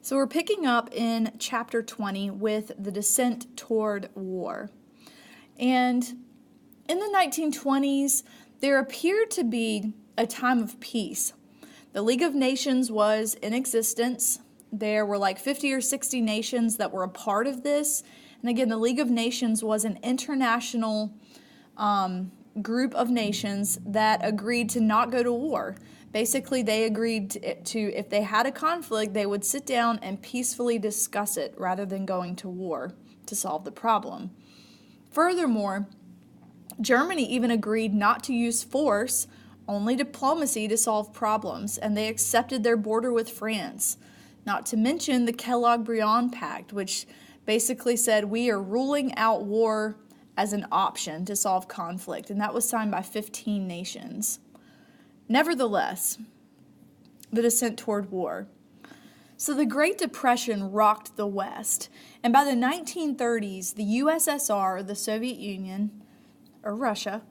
So we're picking up in chapter 20 with the descent toward war. And in the 1920s, there appeared to be a time of peace. The League of Nations was in existence. There were like 50 or 60 nations that were a part of this. And again, the League of Nations was an international group of nations that agreed to not go to war. Basically, they agreed to, if they had a conflict, they would sit down and peacefully discuss it rather than going to war to solve the problem. Furthermore, Germany even agreed not to use force, only diplomacy to solve problems, and they accepted their border with France. Not to mention the Kellogg-Briand Pact, which basically said we are ruling out war as an option to solve conflict, and that was signed by 15 nations. Nevertheless, the descent toward war. So the Great Depression rocked the West, and by the 1930s, the USSR, the Soviet Union, or Russia,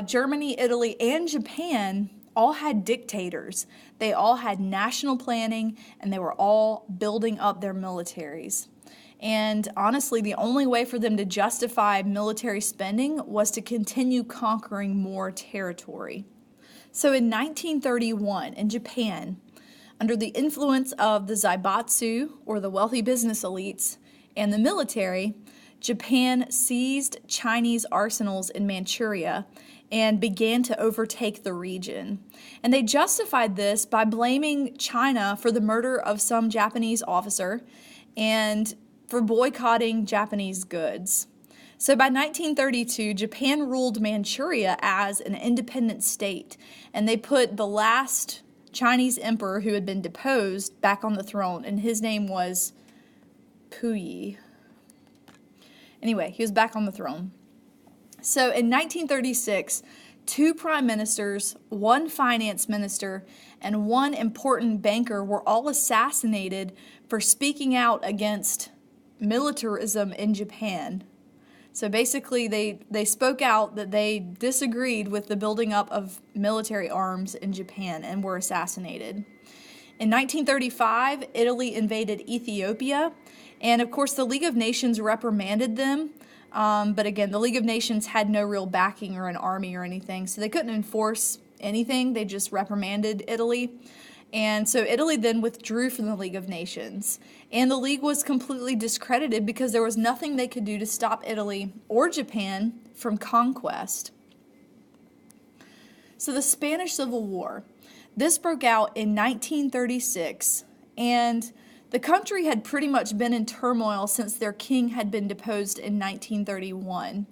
Germany, Italy, and Japan all had dictators. They all had national planning, and they were all building up their militaries. And honestly, the only way for them to justify military spending was to continue conquering more territory. So in 1931, in Japan, under the influence of the zaibatsu, or the wealthy business elites, and the military, Japan seized Chinese arsenals in Manchuria and began to overtake the region. And they justified this by blaming China for the murder of some Japanese officer and for boycotting Japanese goods. So by 1932, Japan ruled Manchuria as an independent state, and they put the last Chinese emperor who had been deposed back on the throne, and his name was Puyi. Anyway, he was back on the throne. So in 1936, 2 prime ministers, 1 finance minister, and 1 important banker were all assassinated for speaking out against militarism in Japan. So basically, they spoke out that they disagreed with the building up of military arms in Japan and were assassinated. In 1935, Italy invaded Ethiopia, and of course the League of Nations reprimanded them, but again, the League of Nations had no real backing or an army or anything, so they couldn't enforce anything. They just reprimanded Italy. And so Italy then withdrew from the League of Nations. And the League was completely discredited because there was nothing they could do to stop Italy or Japan from conquest. So the Spanish Civil War. This broke out in 1936, and the country had pretty much been in turmoil since their king had been deposed in 1931.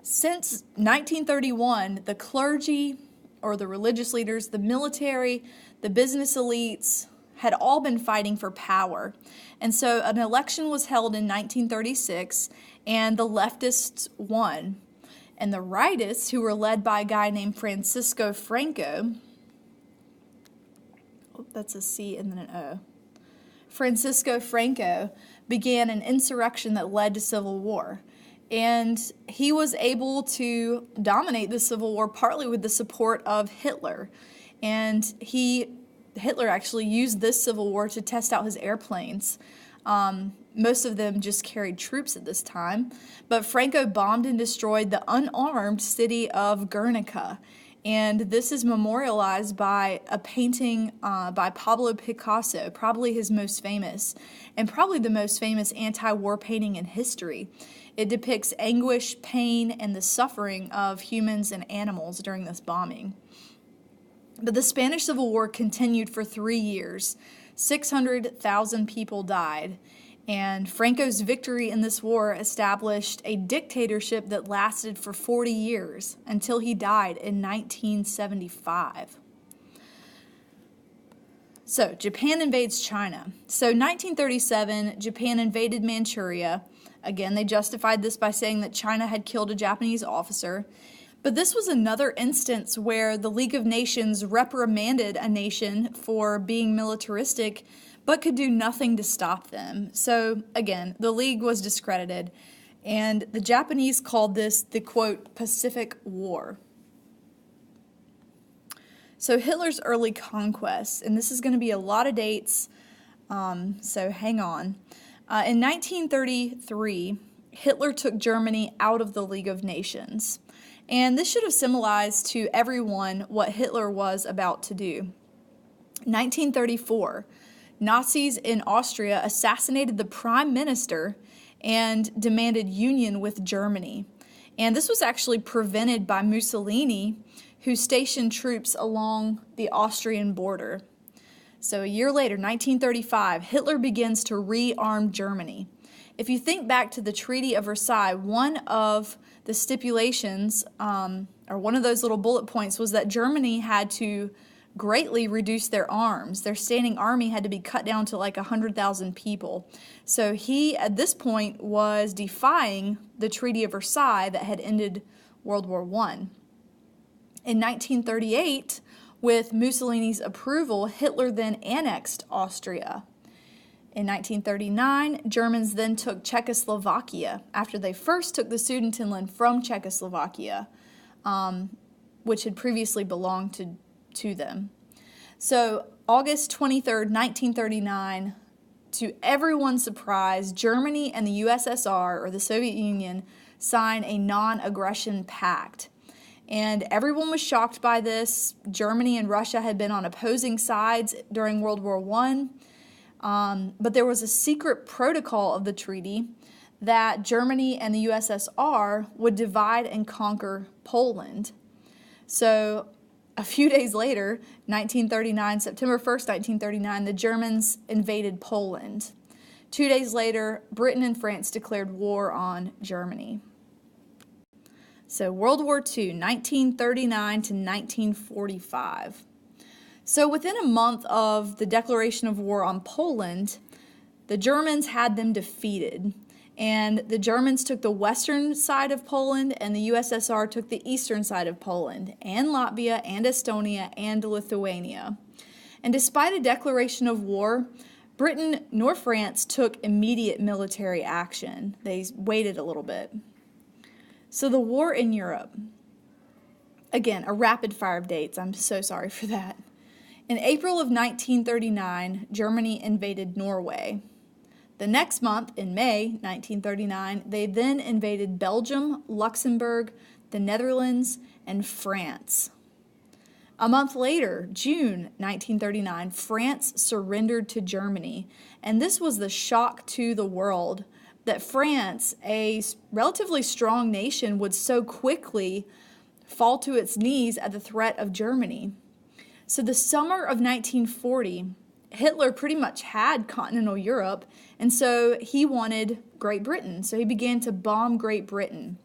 Since 1931, the clergy, or the religious leaders, the military, the business elites had all been fighting for power. And so an election was held in 1936, and the leftists won. And the rightists, who were led by a guy named Francisco Franco, that's a C and then an O, Francisco Franco began an insurrection that led to civil war. And he was able to dominate the Civil War partly with the support of Hitler. And Hitler actually used this Civil War to test out his airplanes. Most of them just carried troops at this time. But Franco bombed and destroyed the unarmed city of Guernica. And this is memorialized by a painting by Pablo Picasso, probably his most famous, and probably the most famous anti-war painting in history. It depicts anguish, pain, and the suffering of humans and animals during this bombing. But the Spanish Civil War continued for 3 years. 600,000 people died, and Franco's victory in this war established a dictatorship that lasted for 40 years until he died in 1975. So, Japan invades China. So, 1937, Japan invaded Manchuria. Again, they justified this by saying that China had killed a Japanese officer. But this was another instance where the League of Nations reprimanded a nation for being militaristic, but could do nothing to stop them. So, again, the League was discredited, and the Japanese called this the, quote, Pacific War. So Hitler's early conquests, and this is going to be a lot of dates, so hang on. In 1933, Hitler took Germany out of the League of Nations. And this should have symbolized to everyone what Hitler was about to do. 1934, Nazis in Austria assassinated the prime minister and demanded union with Germany. And this was actually prevented by Mussolini, who stationed troops along the Austrian border. So a year later, 1935, Hitler begins to rearm Germany. If you think back to the Treaty of Versailles, one of the stipulations, or one of those little bullet points, was that Germany had to greatly reduce their arms. Their standing army had to be cut down to like 100,000 people. So he, at this point, was defying the Treaty of Versailles that had ended World War I. In 1938, with Mussolini's approval, Hitler then annexed Austria. In 1939, Germans then took Czechoslovakia after they first took the Sudetenland from Czechoslovakia, which had previously belonged to them. So August 23rd, 1939, to everyone's surprise, Germany and the USSR, or the Soviet Union, sign a non-aggression pact. And everyone was shocked by this. Germany and Russia had been on opposing sides during World War I. But there was a secret protocol of the treaty that Germany and the USSR would divide and conquer Poland. So a few days later, 1939, September 1st, 1939, the Germans invaded Poland. 2 days later, Britain and France declared war on Germany. So World War II, 1939 to 1945. So within a month of the declaration of war on Poland, the Germans had them defeated. And the Germans took the western side of Poland, and the USSR took the eastern side of Poland, and Latvia, and Estonia, and Lithuania. And despite a declaration of war, Britain nor France took immediate military action. They waited a little bit. So the war in Europe. Again, a rapid fire of dates. I'm so sorry for that. In April of 1939, Germany invaded Norway. The next month, in May 1939, they then invaded Belgium, Luxembourg, the Netherlands, and France. A month later, June 1939, France surrendered to Germany, and this was the shock to the world that France, a relatively strong nation, would so quickly fall to its knees at the threat of Germany. So the summer of 1940, Hitler pretty much had continental Europe, and so he wanted Great Britain. So he began to bomb Great Britain.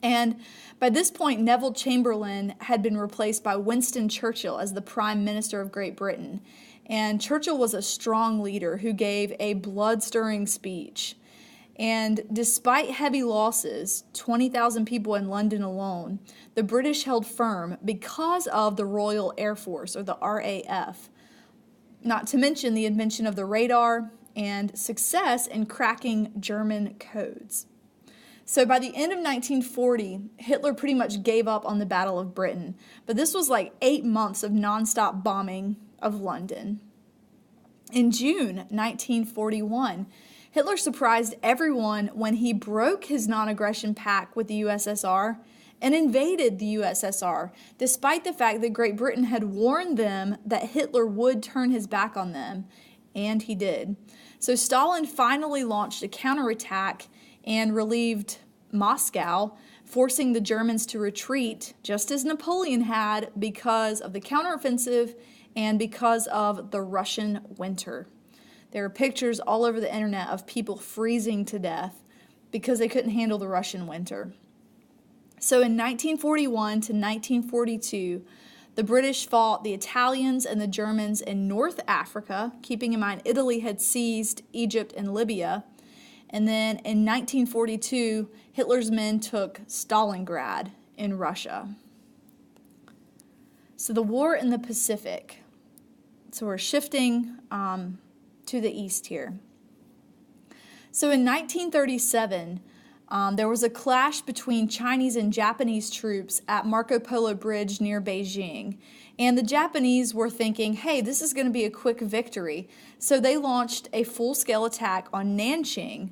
And by this point, Neville Chamberlain had been replaced by Winston Churchill as the Prime Minister of Great Britain. And Churchill was a strong leader who gave a blood-stirring speech. And despite heavy losses, 20,000 people in London alone, the British held firm because of the Royal Air Force, or the RAF. Not to mention the invention of the radar and success in cracking German codes. So by the end of 1940, Hitler pretty much gave up on the Battle of Britain. But this was like 8 months of nonstop bombing of London. In June 1941, Hitler surprised everyone when he broke his non-aggression pact with the USSR and invaded the USSR, despite the fact that Great Britain had warned them that Hitler would turn his back on them, and he did. So Stalin finally launched a counterattack and relieved Moscow, forcing the Germans to retreat, just as Napoleon had, because of the counteroffensive and because of the Russian winter. There are pictures all over the internet of people freezing to death because they couldn't handle the Russian winter. So in 1941 to 1942, the British fought the Italians and the Germans in North Africa, keeping in mind Italy had seized Egypt and Libya. And then in 1942, Hitler's men took Stalingrad in Russia. So the war in the Pacific. So we're shifting to the east here. So in 1937, There was a clash between Chinese and Japanese troops at Marco Polo Bridge near Beijing. And the Japanese were thinking, hey, this is going to be a quick victory. So they launched a full-scale attack on Nanjing.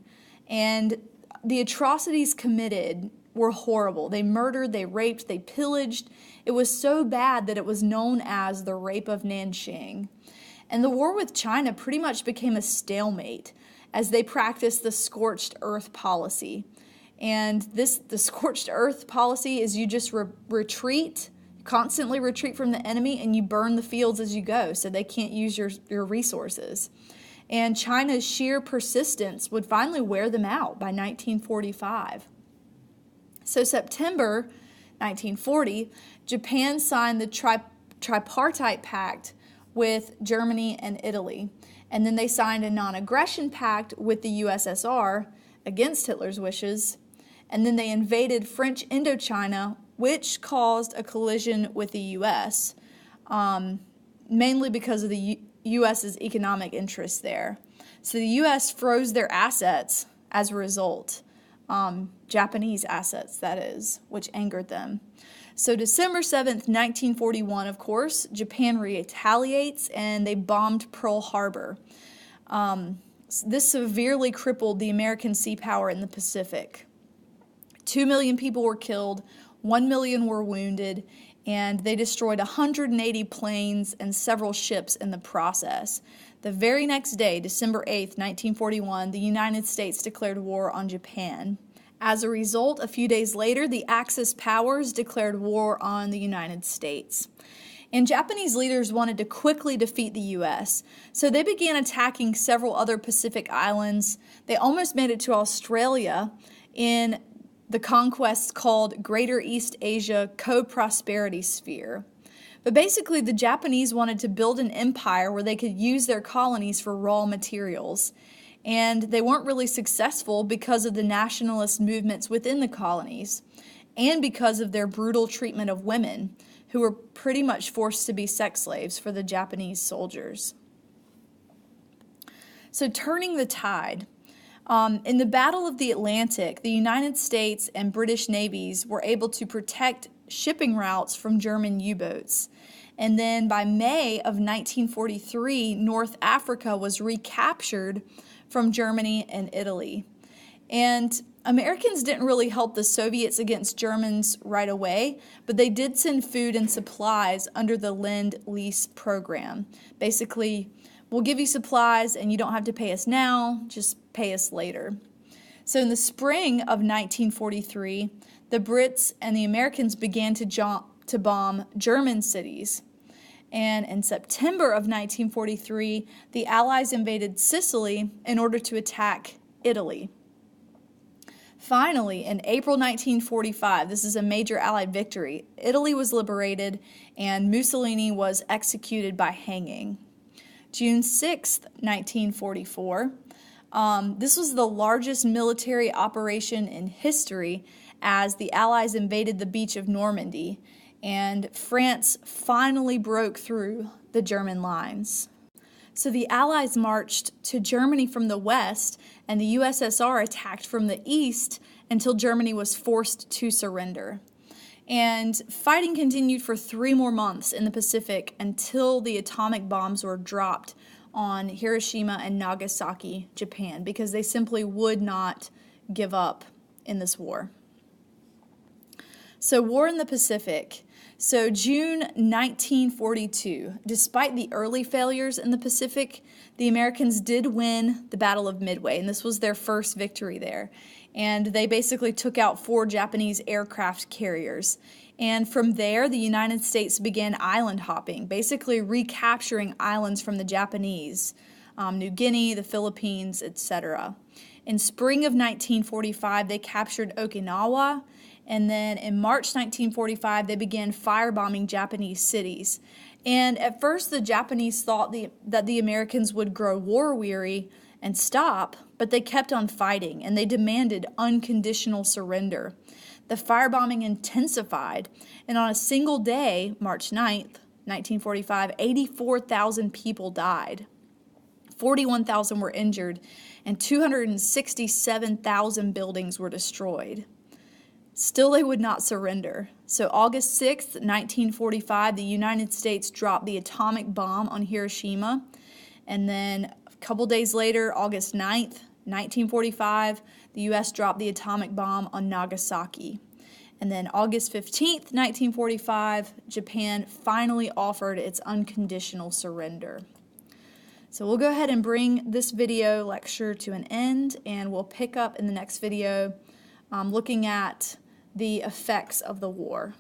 And the atrocities committed were horrible. They murdered, they raped, they pillaged. It was so bad that it was known as the Rape of Nanjing. And the war with China pretty much became a stalemate as they practiced the scorched earth policy. And the scorched earth policy is you just retreat, constantly retreat from the enemy, and you burn the fields as you go so they can't use your resources. And China's sheer persistence would finally wear them out by 1945. So September 1940, Japan signed the Tripartite Pact with Germany and Italy. And then they signed a non-aggression pact with the USSR against Hitler's wishes. And then they invaded French Indochina, which caused a collision with the U.S., mainly because of the U.S.'s economic interests there. So the U.S. froze their assets as a result, Japanese assets, that is, which angered them. So December 7th, 1941, of course, Japan retaliates and they bombed Pearl Harbor. This severely crippled the American sea power in the Pacific. 2 million people were killed, 1 million were wounded, and they destroyed 180 planes and several ships in the process. The very next day, December 8th, 1941, the United States declared war on Japan. As a result, a few days later, the Axis powers declared war on the United States. And Japanese leaders wanted to quickly defeat the U.S., so they began attacking several other Pacific islands. They almost made it to Australia in the conquests called Greater East Asia Co-Prosperity Sphere. But basically, the Japanese wanted to build an empire where they could use their colonies for raw materials. And they weren't really successful because of the nationalist movements within the colonies and because of their brutal treatment of women, who were pretty much forced to be sex slaves for the Japanese soldiers. So turning the tide. In the Battle of the Atlantic, the United States and British navies were able to protect shipping routes from German U-boats. And then by May of 1943, North Africa was recaptured from Germany and Italy. And Americans didn't really help the Soviets against Germans right away, but they did send food and supplies under the Lend-Lease program. Basically, we'll give you supplies and you don't have to pay us now, just pay us later. So in the spring of 1943, the Brits and the Americans began to bomb German cities. And in September of 1943, the Allies invaded Sicily in order to attack Italy. Finally, in April 1945, this is a major Allied victory, Italy was liberated and Mussolini was executed by hanging. June 6th, 1944, this was the largest military operation in history as the Allies invaded the beach of Normandy, and France finally broke through the German lines. So the Allies marched to Germany from the west, and the USSR attacked from the east until Germany was forced to surrender. And fighting continued for 3 more months in the Pacific until the atomic bombs were dropped on Hiroshima and Nagasaki, Japan, because they simply would not give up in this war. So war in the Pacific. So June 1942, despite the early failures in the Pacific, the Americans did win the Battle of Midway, and this was their first victory there. And they basically took out 4 Japanese aircraft carriers. And from there, the United States began island hopping, basically recapturing islands from the Japanese, New Guinea, the Philippines, etc. In spring of 1945, they captured Okinawa, and then in March 1945, they began firebombing Japanese cities. And at first, the Japanese thought that the Americans would grow war-weary and stop, but they kept on fighting, and they demanded unconditional surrender. The firebombing intensified, and on a single day, March 9th, 1945, 84,000 people died. 41,000 were injured, and 267,000 buildings were destroyed. Still, they would not surrender. So August 6th, 1945, the United States dropped the atomic bomb on Hiroshima. And then a couple days later, August 9th, 1945, the U.S. dropped the atomic bomb on Nagasaki. And then August 15th, 1945, Japan finally offered its unconditional surrender. So we'll go ahead and bring this video lecture to an end, and we'll pick up in the next video looking at the effects of the war.